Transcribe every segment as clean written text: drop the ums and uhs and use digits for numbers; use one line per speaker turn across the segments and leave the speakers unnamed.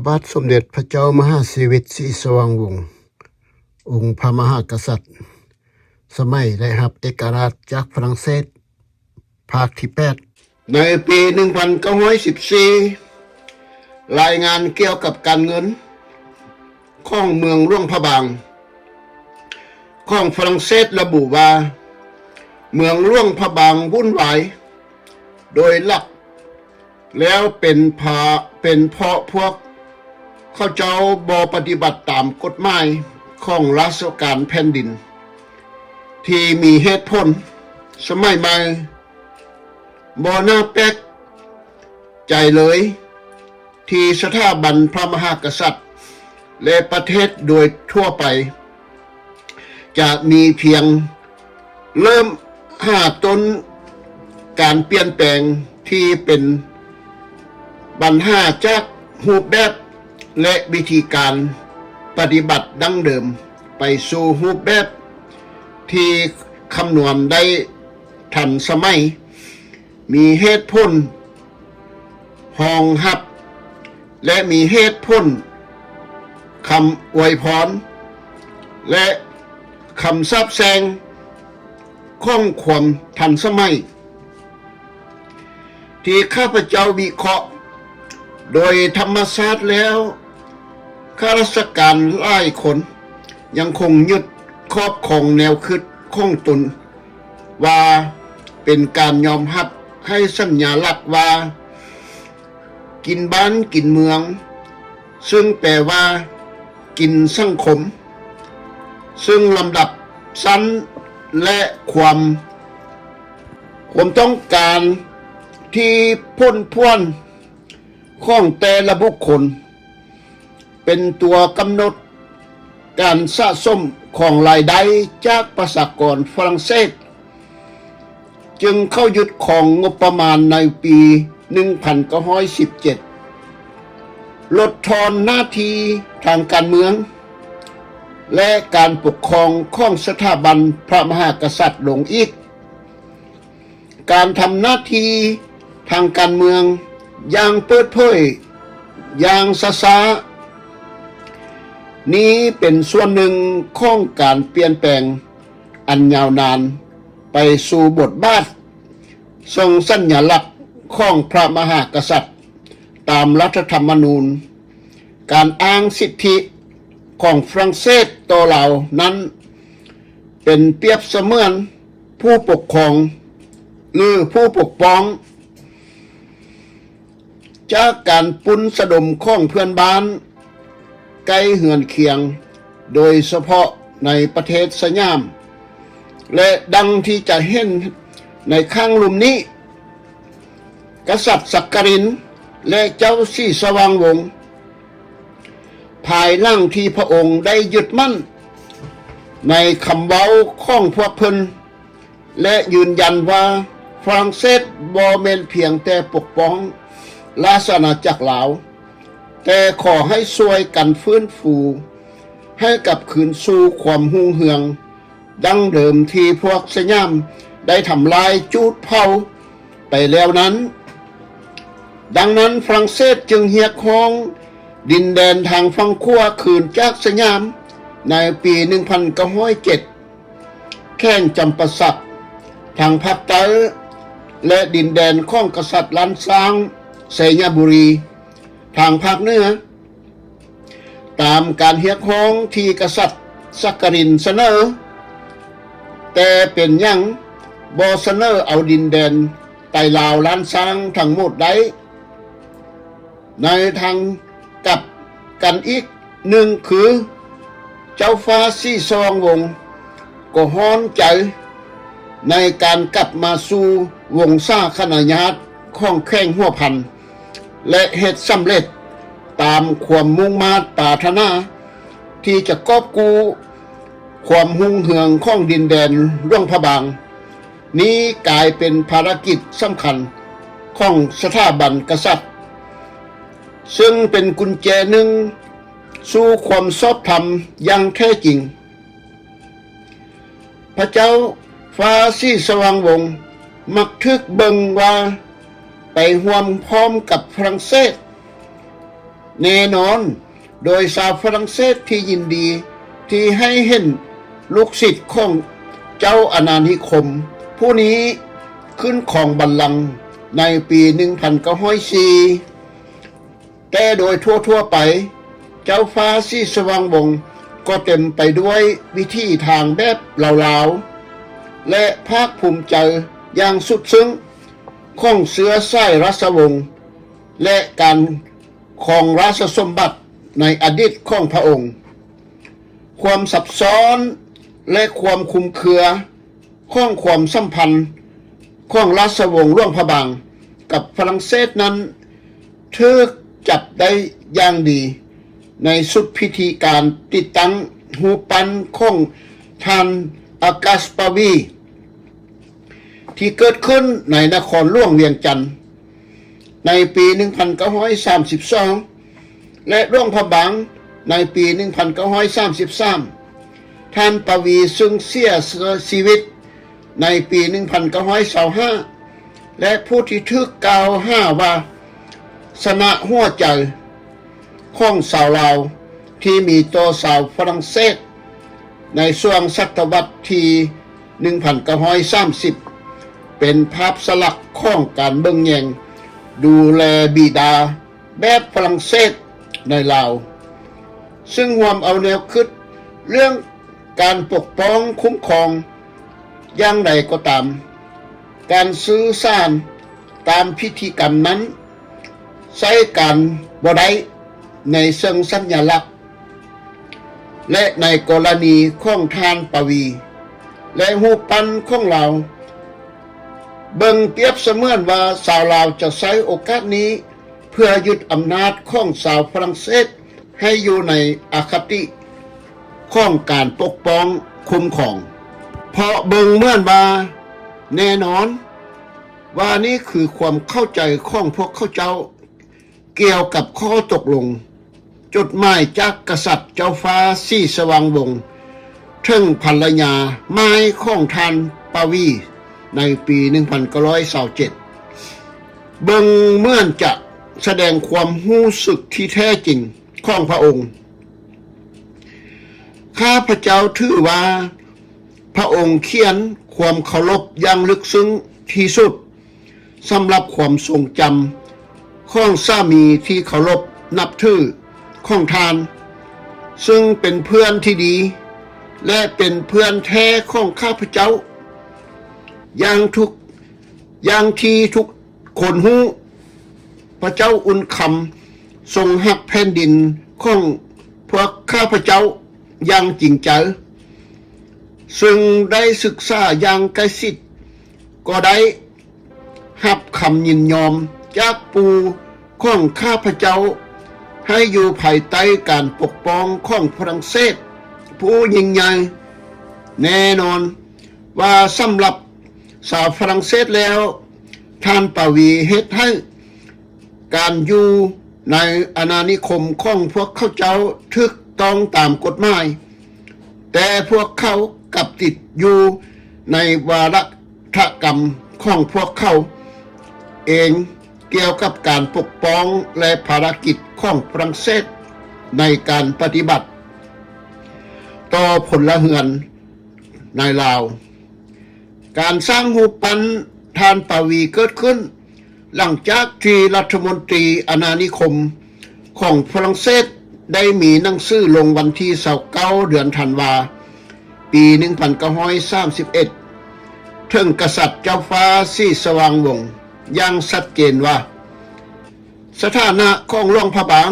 บาทสมเด็จพระเจ้ามหาสิริศรีสว่างวงศ์องค์พระมหากษัตริย์สมัยได้รับเอกราชจากฝรั่งเศสภาคที่8ในปี1914รายงานเกี่ยวกับการเงินของเมืองหลวงพระบางของฝรั่งเศสระบุว่าเมืองหลวงพระบางวุ่นวายโดยหลักแล้วเป็นเพราะพวกเขาเจ้าบ่ปฏิบัติตามกฎหมายของราชการแผ่นดินที่มีเหตุผลสมัยใหม่บ่น่าแปลกใจเลยที่สถาบันพระมหากษัตริย์และประเทศโดยทั่วไปจะมีเพียงเริ่มหาต้นการเปลี่ยนแปลงที่เป็นปัญหาจากรูปแบบและวิธีการปฏิบัติดั้งเดิมไปสู่รูปแบบที่คำนวณได้ทันสมัยมีเหตุผลรองรับและมีเหตุผลคำอวยพรและคำซาบแซงของความทันสมัยที่ข้าพเจ้าวิเคราะห์โดยธรรมชาติแล้วข้าราชการหลายคนยังคงยึดครอบครองแนวคิดของตนว่าเป็นการยอมรับให้สัญลักษณ์ว่ากินบ้านกินเมืองซึ่งแปลว่ากินสังคมซึ่งลำดับชั้นและความต้องการที่พ้นพ้วนของแต่ละบุคคลเป็นตัวกำหนดการสะสมของรายได้จากประชากรฝรั่งเศสจึงเข้ายึดของงบประมาณในปี 1917 ลดทอนหน้าที่ทางการเมืองและการปกครองของสถาบันพระมหากษัตริย์ลงอีกการทำหน้าที่ทางการเมืองอย่างเปิดเผยอย่างช้าๆนี้เป็นส่วนหนึ่งของการเปลี่ยนแปลงอันยาวนานไปสู่บทบาททรงสัญลักษณ์ของพระมหากษัตริย์ตามรัฐธรรมนูญการอ้างสิทธิของฝรั่งเศสต่อเรานั้นเป็นเปรียบเสมือนผู้ปกครองหรือผู้ปกป้องจากการปุ้นสะดมของเพื่อนบ้านใกล้เหือนเคียงโดยเฉพาะในประเทศสยามและดังที่จะเห็นในข้างลุ่มนี้กษัตริย์สักกรินและเจ้าศรีสว่างวงศ์ภายหลังที่พระองค์ได้ยึดมั่นในคำเว้าของพวกเพิ่นและยืนยันว่าฝรั่งเศสบ่แม่นเพียงแต่ปกป้องราชอาณาจักรลาวแต่ขอให้ช่วยกันฟื้นฟูให้กลับคืนสู่ความรุ่งเรืองดั้งเดิมที่พวกสยามได้ทำลายจูดเผาไปแล้วนั้นดังนั้นฝรั่งเศสจึงเรียกร้องดินแดนทางฝั่งขั้วคืนจากสยามในปี 1907 แข้งจำปาสักทางภาคใต้และดินแดนของกษัตริย์ล้านช้างไสยบุรีทางภาคเหนือตามการเรียกร้องที่กษัตริย์สักกรินเสนอแต่เป็นยังบ่เสนอเอาดินแดนใต้ลาวล้านช้างทั้งหมดได้ในทางกลับกันอีกหนึ่งคือเจ้าฟ้าศรีสว่างวงศ์ก็ฮ้อนใจในการกลับมาสู่วงศาคณาญาติของแข้งหัวพันและเฮ็ดสำเร็จตามความมุ่งมา่ปรารถนาที่จะกอบกู้ความรุ่งเรืองของดินแดนหลวงพระบางนี้กลายเป็นภารกิจสำคัญของสถาบันกษัตริย์ซึ่งเป็นกุญแจหนึ่งสู่ความชอบธรรมอย่างแท้จริงพระเจ้าฟ้าศรีสว่างวงศ์มักทึกเบิ่งว่าไปร่วมพร้อมกับฝรั่งเศส แน่นอนโดยชาวฝรั่งเศสที่ยินดีที่ให้เห็นลูกศิษย์ของเจ้าอาณานิคมผู้นี้ขึ้นของบัลลังก์ในปี1904แต่โดยทั่วไปเจ้าฟ้าสีสว่างวงศ์ก็เต็มไปด้วยวิธีทางแบบลาวๆและภาคภูมิใจอย่างสุดซึ้งของเชื้อสายราชวงศ์และการของราชสมบัติในอดีตของพระองค์ความซับซ้อนและความคลุมเครือของความสัมพันธ์ของราชวงศ์หลวงพระบางกับฝรั่งเศสนั้นถูกจับได้อย่างดีในสุดพิธีการติดตั้งหูปันของท่านอากาสปาวีที่เกิดขึ้นในนครหลวงเวียงจันทร์ในปี1932และหลวงพระบางในปี1933ท่านปวีซึ่งเสียชีวิตในปี1925และผู้ที่ถูกกล่าวหาว่าสนะหัวใจของชาวลาวที่มีต่อชาวฝรั่งเศสในช่วงศตวรรษที่1930เป็นภาพสลักของการเบิ่งแยงดูแลบิดาแบบฝรั่งเศสในลาวซึ่งรวมเอาแนวคิดเรื่องการปกป้องคุ้มครองอย่างใดก็ตามการสื่อสารตามพิธีกรรมนั้นใช้การบ่ได้ในเชิงสัญลักษณ์และในกรณีของท่านปวีและหูปันของเราเบิ่งเปรียบเสมือนว่าชาวลาวจะใช้โอกาสนี้เพื่อยึดอำนาจของชาวฝรั่งเศสให้อยู่ในอคติของการปกป้องคุ้มครองเพราะเบิ่งเหมือนว่าแน่นอนว่านี่คือความเข้าใจของพวกเขาเจ้าเกี่ยวกับข้อตกลงจดหมายจากกษัตริย์เจ้าฟ้าสีสว่างวงศ์ถึงภรรยาไม้ของท่านปวีในปี1927เบิ่งเหมือนจะแสดงความรู้สึกที่แท้จริงของพระองค์ข้าพเจ้าถือว่าพระองค์เขียนความเคารพอย่างลึกซึ้งที่สุดสำหรับความทรงจำของสามีที่เคารพนับถือของทานซึ่งเป็นเพื่อนที่ดีและเป็นเพื่อนแท้ของข้าพเจ้าอย่างที่ทุกคนฮู้พระเจ้าอุ่นคำทรงหักแผ่นดินของพวกข้าพเจ้าอย่างจริงใจซึ่งได้ศึกษาอย่างใกล้ชิดก็ได้รับคำยินยอมจากปู่ของข้าพเจ้าให้อยู่ภายใต้การปกป้องของฝรั่งเศสผู้ยิ่งใหญ่แน่นอนว่าสำหรับชาวฝรั่งเศสแล้วท่านปวีเฮ็ดให้การอยู่ในอาณานิคมของพวกเขาเจ้าถูกต้องตามกฎหมายแต่พวกเขากลับติดอยู่ในวาระกรรมของพวกเขาเองเกี่ยวกับการปกป้องและภารกิจของฝรั่งเศสในการปฏิบัติต่อพลเรือนในลาวการสร้างหูปันท่านปวีเกิดขึ้นหลังจากที่รัฐมนตรีอาณานิคมของฝรั่งเศสได้มีหนังสือลงวันที่29เดือนธันวาปี1931ถึงกษัตริย์เจ้าฟ้าสีสว่างวงศ์อย่างชัดเจนว่าสถานะของหลวงพระบาง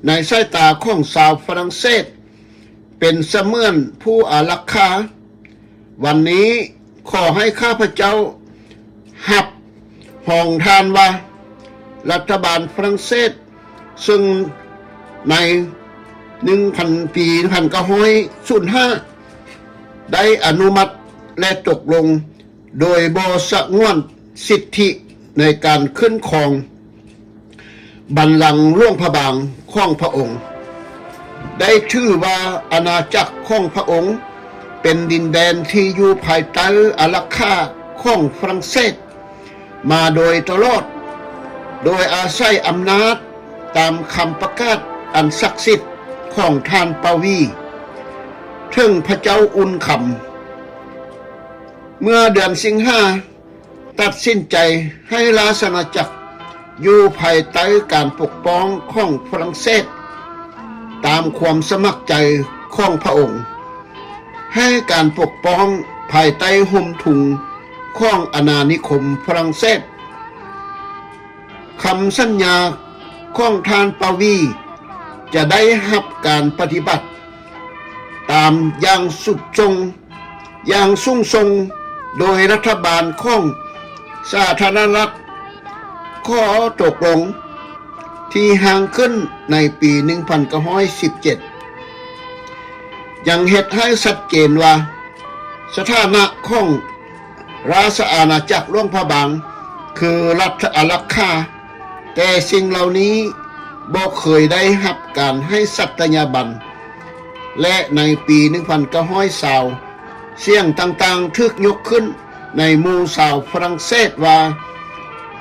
ในสายตาของชาวฝรั่งเศสเป็นเสมือนผู้อารักขาวันนี้ขอให้ข้าพเจ้าหับห้องทานว่ารัฐบาลฝรั่งเศสซึ่งในปี1905ได้อนุมัติและตกลงโดยบ่สงวนสิทธิในการขึ้นครองบัลลังก์หลวงพระบางของพระองค์ได้ถือว่าอาณาจักรของพระองค์เป็นดินแดนที่อยู่ภายใต้อารักขาของฝรั่งเศสมาโดยตลอดโดยอาศัยอำนาจ ตามคำประกาศอันศักดิ์สิทธิ์ของท่านปาวีถึงพระเจ้าอุ่นคำเมื่อเดือนสิงหาตัดสินใจให้ราชอาณาจักรอยู่ภายใต้การปกป้องของฝรั่งเศสตามความสมัครใจของพระองค์ให้การปกป้องภายใต้ห่มถุงของอาณานิคมฝรั่งเศสคำสัญญาของท่านปาวีจะได้รับการปฏิบัติตามอย่างสุดทรงอย่างสุ่งทรงโดยรัฐบาลของสาธารณรัฐข้อตกลงที่ห่างขึ้นในปี 1917 ยังเหตุให้ชัดเจนว่าสถานะของราชอาณาจักรหลวงพระบางคือรัฐอารักขาแต่สิ่งเหล่านี้บ่เคยได้รับการให้สัตยาบันและในปี 1920 เสียงต่างๆถูกยกขึ้นในหมู่ชาวฝรั่งเศสว่า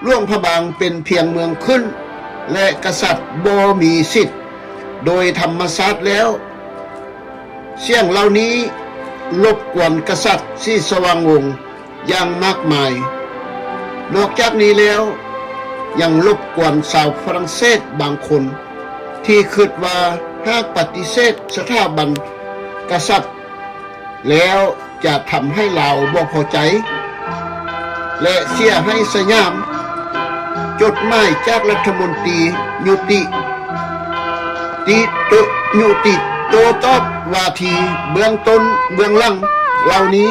หลวงพระบางเป็นเพียงเมืองขึ้นและกษัตริย์บ่มีสิทธิ์โดยธรรมชาติแล้วเสียงเหล่านี้รบกวนกษัตริย์ที่สว่างวงศ์อย่างมากมายนอกจากนี้แล้วยังรบกวนชาวฝรั่งเศสบางคนที่คิดว่าหากปฏิเสธสถาบันกษัตริย์แล้วจะทำให้เราบ่พอใจและเสียให้สยามจดหมายจากรัฐมนตรียุติโตตอบว่าทีเบื้องต้นเบื้องหลังเหล่านี้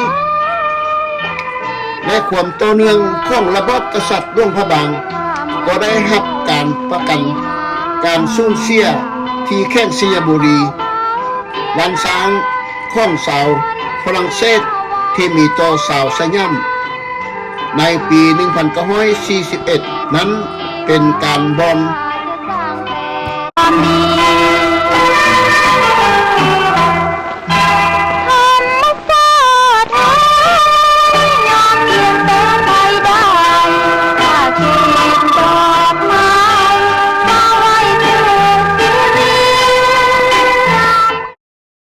และความต่อเนื่องของระบอบกษัตริย์หลวงพระบางก็ได้รับการประกันการสูญเสียที่แข้งซียบุรีวันช้างของชาวฝรั่งเศสที่มีต่อชาวสยามในปี 1941 นั้นเป็นการบอน